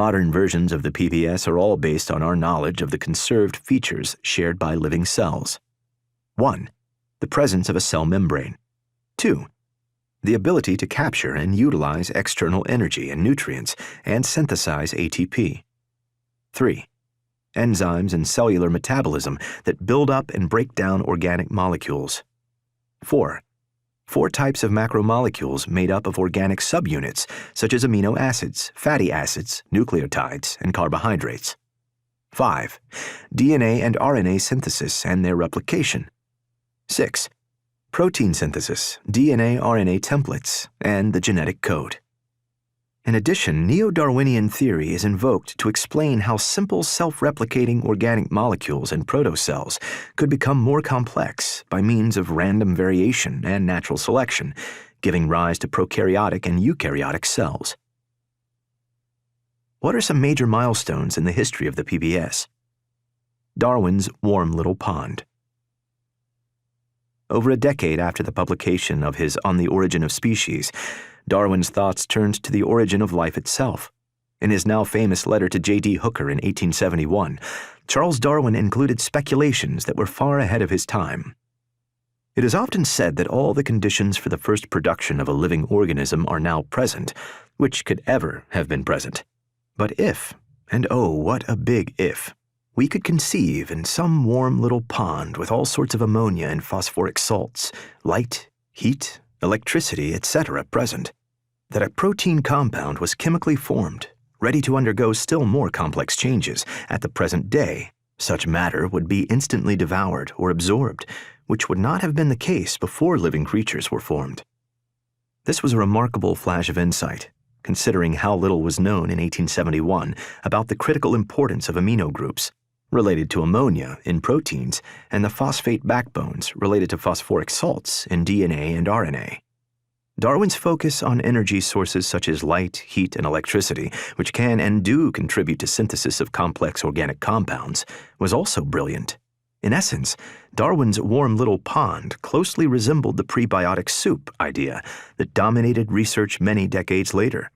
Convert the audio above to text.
Modern versions of the PBS are all based on our knowledge of the conserved features shared by living cells. 1. The presence of a cell membrane. 2. The ability to capture and utilize external energy and nutrients and synthesize ATP. 3. Enzymes and cellular metabolism that build up and break down organic molecules. 4. 4 types of macromolecules made up of organic subunits, such as amino acids, fatty acids, nucleotides, and carbohydrates. 5. DNA and RNA synthesis and their replication. 6. Protein synthesis, DNA-RNA templates, and the genetic code. In addition, neo-Darwinian theory is invoked to explain how simple self-replicating organic molecules and protocells could become more complex by means of random variation and natural selection, giving rise to prokaryotic and eukaryotic cells. What are some major milestones in the history of the PBS? Darwin's warm little pond. Over a decade after the publication of his On the Origin of Species, Darwin's thoughts turned to the origin of life itself. In his now famous letter to J.D. Hooker in 1871, Charles Darwin included speculations that were far ahead of his time. It is often said that all the conditions for the first production of a living organism are now present, which could ever have been present. But if, and oh, what a big if, we could conceive in some warm little pond with all sorts of ammonia and phosphoric salts, light, heat, electricity, etc. present, that a protein compound was chemically formed, ready to undergo still more complex changes, at the present day, such matter would be instantly devoured or absorbed, which would not have been the case before living creatures were formed. This was a remarkable flash of insight, considering how little was known in 1871 about the critical importance of amino groups, related to ammonia in proteins, and the phosphate backbones related to phosphoric salts in DNA and RNA. Darwin's focus on energy sources such as light, heat, and electricity, which can and do contribute to synthesis of complex organic compounds, was also brilliant. In essence, Darwin's warm little pond closely resembled the prebiotic soup idea that dominated research many decades later.